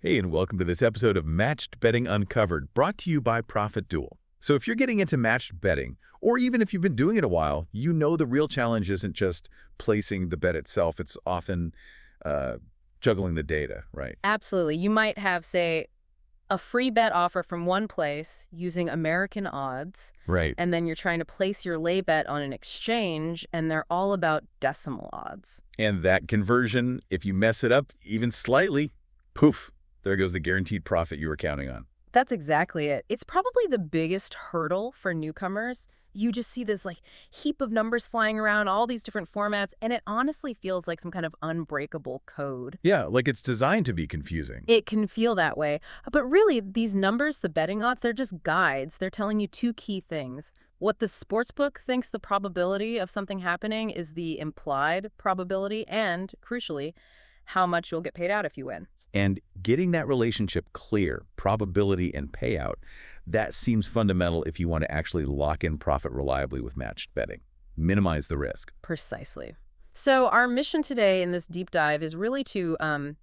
Hey, and welcome to this episode of Matched Betting Uncovered, brought to you by ProfitDuel. So if you're getting into matched betting, or even if you've been doing it a while, you know the real challenge isn't just placing the bet itself. It's often juggling the data, right? Absolutely. You might have, say, a free bet offer from one place using American odds, Right. and then you're trying to place your lay bet on an exchange, and they're all about decimal odds. And that conversion, if you mess it up even slightly, poof, there goes the guaranteed profit you were counting on. That's exactly it. It's probably the biggest hurdle for newcomers. You just see this heap of numbers flying around, all these different formats, and it honestly feels like some kind of unbreakable code. Yeah, like it's designed to be confusing. It can feel that way. But really, these numbers, the betting odds, they're just guides. They're telling you two key things. What the sportsbook thinks the probability of something happening is the implied probability, and, crucially, how much you'll get paid out if you win. And getting that relationship clear, probability and payout, that seems fundamental if you want to actually lock in profit reliably with matched betting. Minimize the risk. Precisely. So our mission today in this deep dive is really to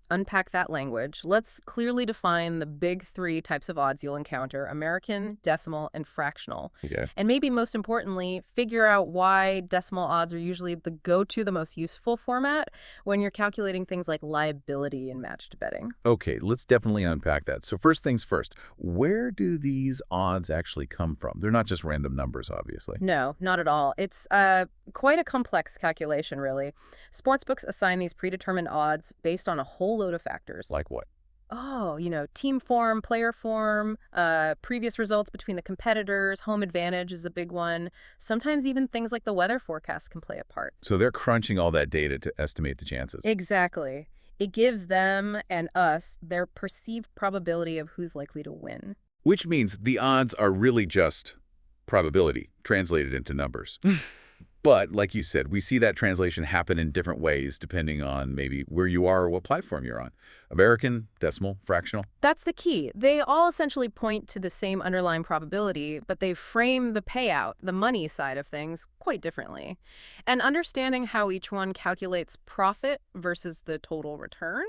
unpack that language. Let's clearly define the big three types of odds you'll encounter: American, decimal, and fractional. Okay. And maybe most importantly, figure out why decimal odds are usually the go-to, the most useful format when you're calculating things like liability in matched betting. Okay, let's definitely unpack that. So first things first, where do these odds actually come from? They're not just random numbers, obviously. No, not at all. It's quite a complex calculation, really. Sportsbooks assign these predetermined odds based on a whole load of factors. Like what? Oh, team form, player form, previous results between the competitors, home advantage is a big one. Sometimes even things like the weather forecast can play a part. So they're crunching all that data to estimate the chances. Exactly. It gives them and us their perceived probability of who's likely to win. Which means the odds are really just probability translated into numbers. But, like you said, we see that translation happen in different ways depending on maybe where you are or what platform you're on. American, decimal, fractional. That's the key. They all essentially point to the same underlying probability, but they frame the payout, the money side of things, quite differently. And understanding how each one calculates profit versus the total return,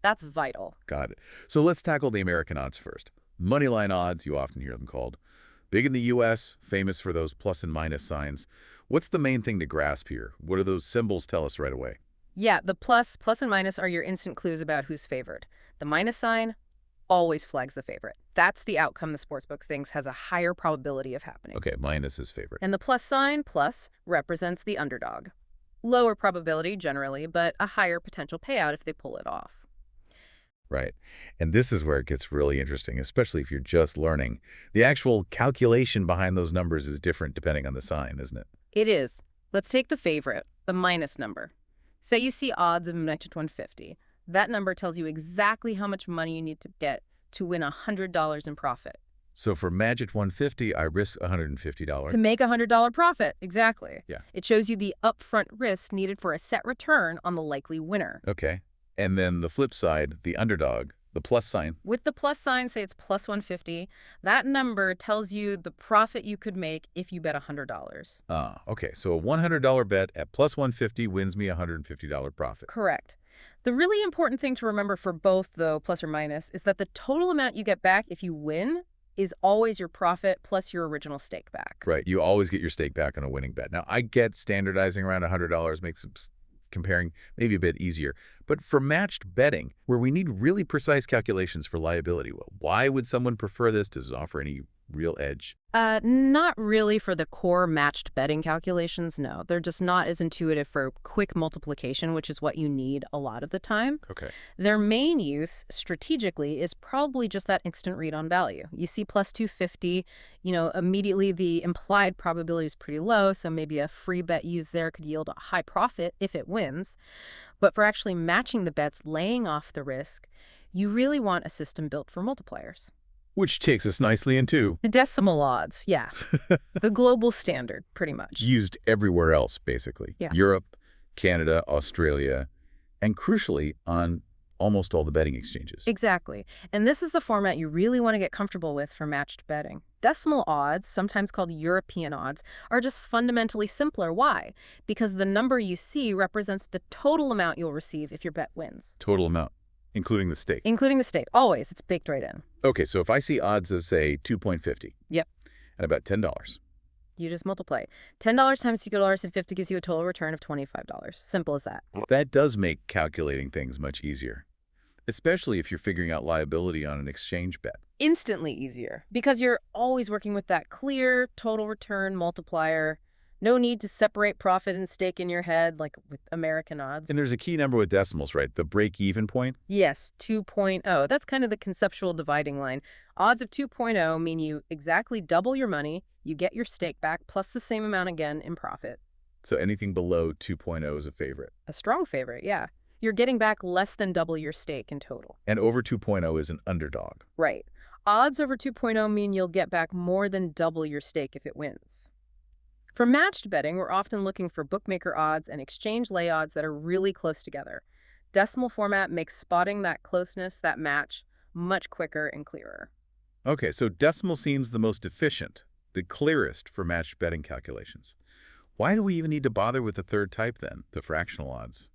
that's vital. Got it. So let's tackle the American odds first. Moneyline odds, you often hear them called. Big in the U.S., famous for those plus and minus signs. What's the main thing to grasp here? What do those symbols tell us right away? Yeah, the plus and minus are your instant clues about who's favored. The minus sign always flags the favorite. That's the outcome the sportsbook thinks has a higher probability of happening. Okay, minus is favorite. And the plus sign, plus, represents the underdog. Lower probability, generally, but a higher potential payout if they pull it off. Right. And this is where it gets really interesting, especially if you're just learning. The actual calculation behind those numbers is different depending on the sign, isn't it? It is. Let's take the favorite, the minus number. Say you see odds of -150. That number tells you exactly how much money you need to get to win $100 in profit. So for Magic 150, I risk $150. To make a $100 profit, exactly. Yeah. It shows you the upfront risk needed for a set return on the likely winner. Okay. And then the flip side, the underdog, the plus sign. With the plus sign, say it's plus 150, that number tells you the profit you could make if you bet $100. Okay. So a $100 bet at plus 150 wins me a $150 profit. Correct. The really important thing to remember for both, though, plus or minus, is that the total amount you get back if you win is always your profit plus your original stake back. Right. You always get your stake back on a winning bet. Now, I get standardizing around $100 makes comparing maybe a bit easier. But for matched betting, where we need really precise calculations for liability, well, why would someone prefer this? Does it offer any real edge? Not really for the core matched betting calculations, no. They're just not as intuitive for quick multiplication, which is what you need a lot of the time. Okay. Their main use strategically is probably just that instant read on value. You see plus 250, immediately the implied probability is pretty low, so maybe a free bet used there could yield a high profit if it wins. But for actually matching the bets, laying off the risk, you really want a system built for multipliers. Which takes us nicely into The decimal odds, yeah. The global standard, pretty much. used everywhere else, basically. Yeah. Europe, Canada, Australia, and crucially on almost all the betting exchanges. Exactly. And this is the format you really want to get comfortable with for matched betting. Decimal odds, sometimes called European odds, are just fundamentally simpler. Why? Because the number you see represents the total amount you'll receive if your bet wins. Total amount. Including the stake. Including the stake. Always. It's baked right in. Okay, so if I see odds of, say, 2.50. Yep. And about $10. You just multiply. $10 times $2.50 gives you a total return of $25. Simple as that. That does make calculating things much easier, especially if you're figuring out liability on an exchange bet. Instantly easier because you're always working with that clear total return multiplier. No need to separate profit and stake in your head like with American odds. And there's a key number with decimals, right? The break-even point? Yes, 2.0. That's kind of the conceptual dividing line. Odds of 2.0 mean you exactly double your money, you get your stake back, plus the same amount again in profit. So anything below 2.0 is a favorite. A strong favorite, yeah. You're getting back less than double your stake in total. And over 2.0 is an underdog. Right. Odds over 2.0 mean you'll get back more than double your stake if it wins. For matched betting, we're often looking for bookmaker odds and exchange lay odds that are really close together. Decimal format makes spotting that closeness, that match, much quicker and clearer. Okay, so decimal seems the most efficient, the clearest for matched betting calculations. Why do we even need to bother with the third type then, the fractional odds?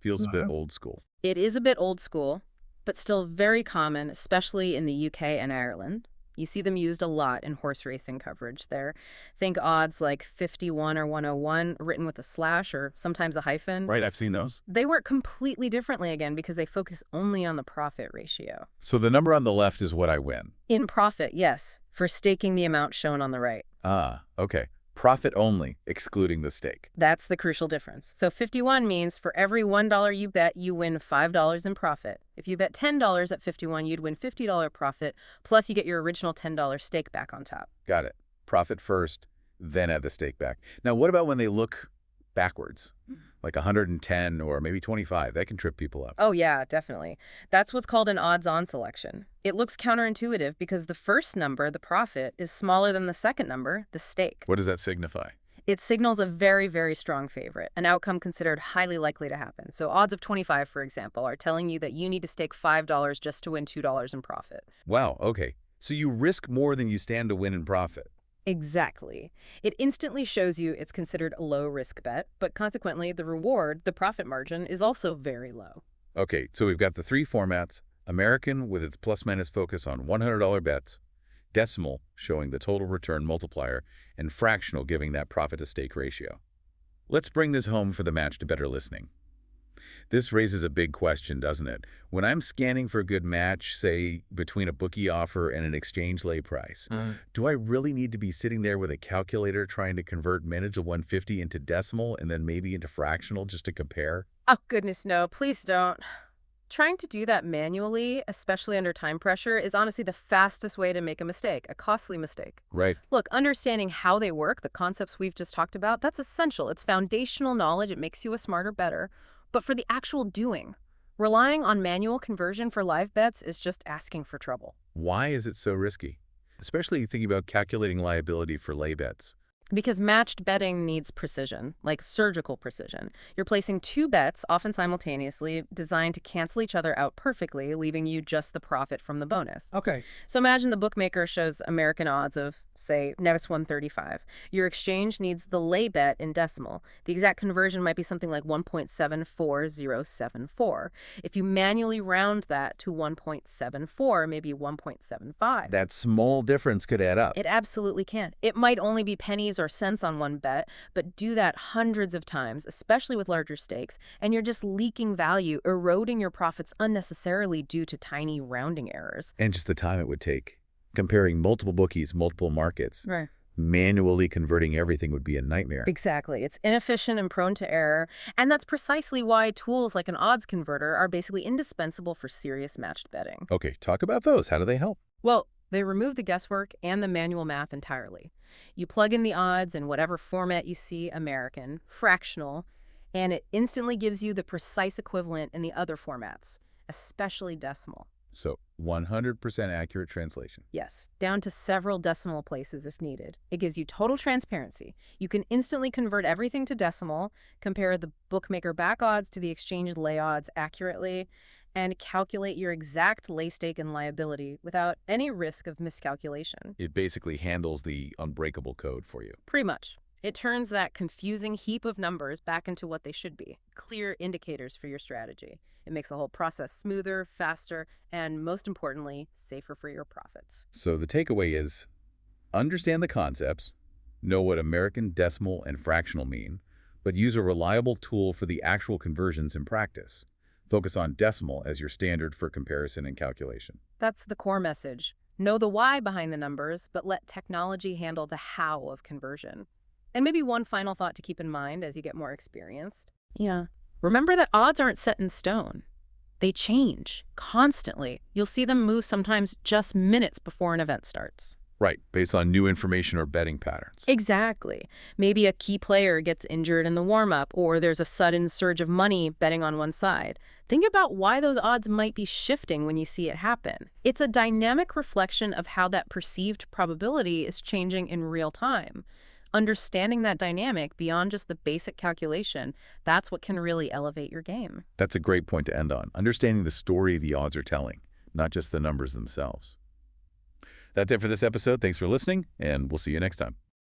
Feels a bit old school. It is a bit old school, but still very common, especially in the UK and Ireland. You see them used a lot in horse racing coverage there. Think odds like 51 or 101 written with a slash or sometimes a hyphen. Right, I've seen those. They work completely differently again because they focus only on the profit ratio. So the number on the left is what I win. In profit, yes, for staking the amount shown on the right. Ah, okay. Profit only, excluding the stake. That's the crucial difference. So 51 means for every $1 you bet, you win $5 in profit. If you bet $10 at 51, you'd win $50 profit, plus you get your original $10 stake back on top. Got it. Profit first, then add the stake back. Now, what about when they look backwards? Like 110 or maybe 25. That can trip people up. Oh, yeah, definitely. That's what's called an odds-on selection. It looks counterintuitive because the first number, the profit, is smaller than the second number, the stake. What does that signify? It signals a very, very strong favorite, an outcome considered highly likely to happen. So odds of 25, for example, are telling you that you need to stake $5 just to win $2 in profit. Wow, okay. So you risk more than you stand to win in profit. Exactly. It instantly shows you it's considered a low-risk bet, but consequently, the reward, the profit margin, is also very low. Okay, so we've got the three formats: American with its plus-minus focus on $100 bets, decimal showing the total return multiplier, and fractional giving that profit-to-stake ratio. Let's bring this home for the matched bettor listening. This raises a big question, doesn't it? When I'm scanning for a good match, say, between a bookie offer and an exchange lay price, do I really need to be sitting there with a calculator trying to convert minutes of 150 into decimal and then maybe into fractional just to compare? Oh, goodness, no. Please don't. Trying to do that manually, especially under time pressure, is honestly the fastest way to make a mistake, a costly mistake. Right. Look, understanding how they work, the concepts we've just talked about, that's essential. It's foundational knowledge. It makes you a smarter bettor. But for the actual doing, relying on manual conversion for live bets is just asking for trouble. Why is it so risky? Especially thinking about calculating liability for lay bets. Because matched betting needs precision, like surgical precision. You're placing two bets, often simultaneously, designed to cancel each other out perfectly, leaving you just the profit from the bonus. Okay. So imagine the bookmaker shows American odds of, say, Nevis 135. Your exchange needs the lay bet in decimal. The exact conversion might be something like 1.74074. If you manually round that to 1.74, maybe 1.75. That small difference could add up. It absolutely can. It might only be pennies or cents on one bet, but do that hundreds of times, especially with larger stakes, and you're just leaking value, eroding your profits unnecessarily due to tiny rounding errors. And just the time it would take. Comparing multiple bookies, multiple markets. Right. Manually converting everything would be a nightmare. Exactly. It's inefficient and prone to error, and that's precisely why tools like an odds converter are basically indispensable for serious matched betting. Okay, talk about those. How do they help? Well, they remove the guesswork and the manual math entirely. You plug in the odds in whatever format you see, American, fractional, and it instantly gives you the precise equivalent in the other formats, especially decimal. So 100% accurate translation. Yes, down to several decimal places if needed. It gives you total transparency. You can instantly convert everything to decimal, compare the bookmaker back odds to the exchange lay odds accurately, and calculate your exact lay stake and liability without any risk of miscalculation. It basically handles the unbreakable code for you. Pretty much. It turns that confusing heap of numbers back into what they should be, clear indicators for your strategy. It makes the whole process smoother, faster, and most importantly, safer for your profits. So the takeaway is understand the concepts, know what American decimal and fractional mean, but use a reliable tool for the actual conversions in practice. Focus on decimal as your standard for comparison and calculation. That's the core message. Know the why behind the numbers, but let technology handle the how of conversion. And maybe one final thought to keep in mind as you get more experienced. Yeah. Remember that odds aren't set in stone. They change constantly. You'll see them move sometimes just minutes before an event starts. Right, based on new information or betting patterns. Exactly. Maybe a key player gets injured in the warm-up, or there's a sudden surge of money betting on one side. Think about why those odds might be shifting when you see it happen. It's a dynamic reflection of how that perceived probability is changing in real time. Understanding that dynamic beyond just the basic calculation, that's what can really elevate your game. That's a great point to end on. Understanding the story the odds are telling, not just the numbers themselves. That's it for this episode. Thanks for listening, and we'll see you next time.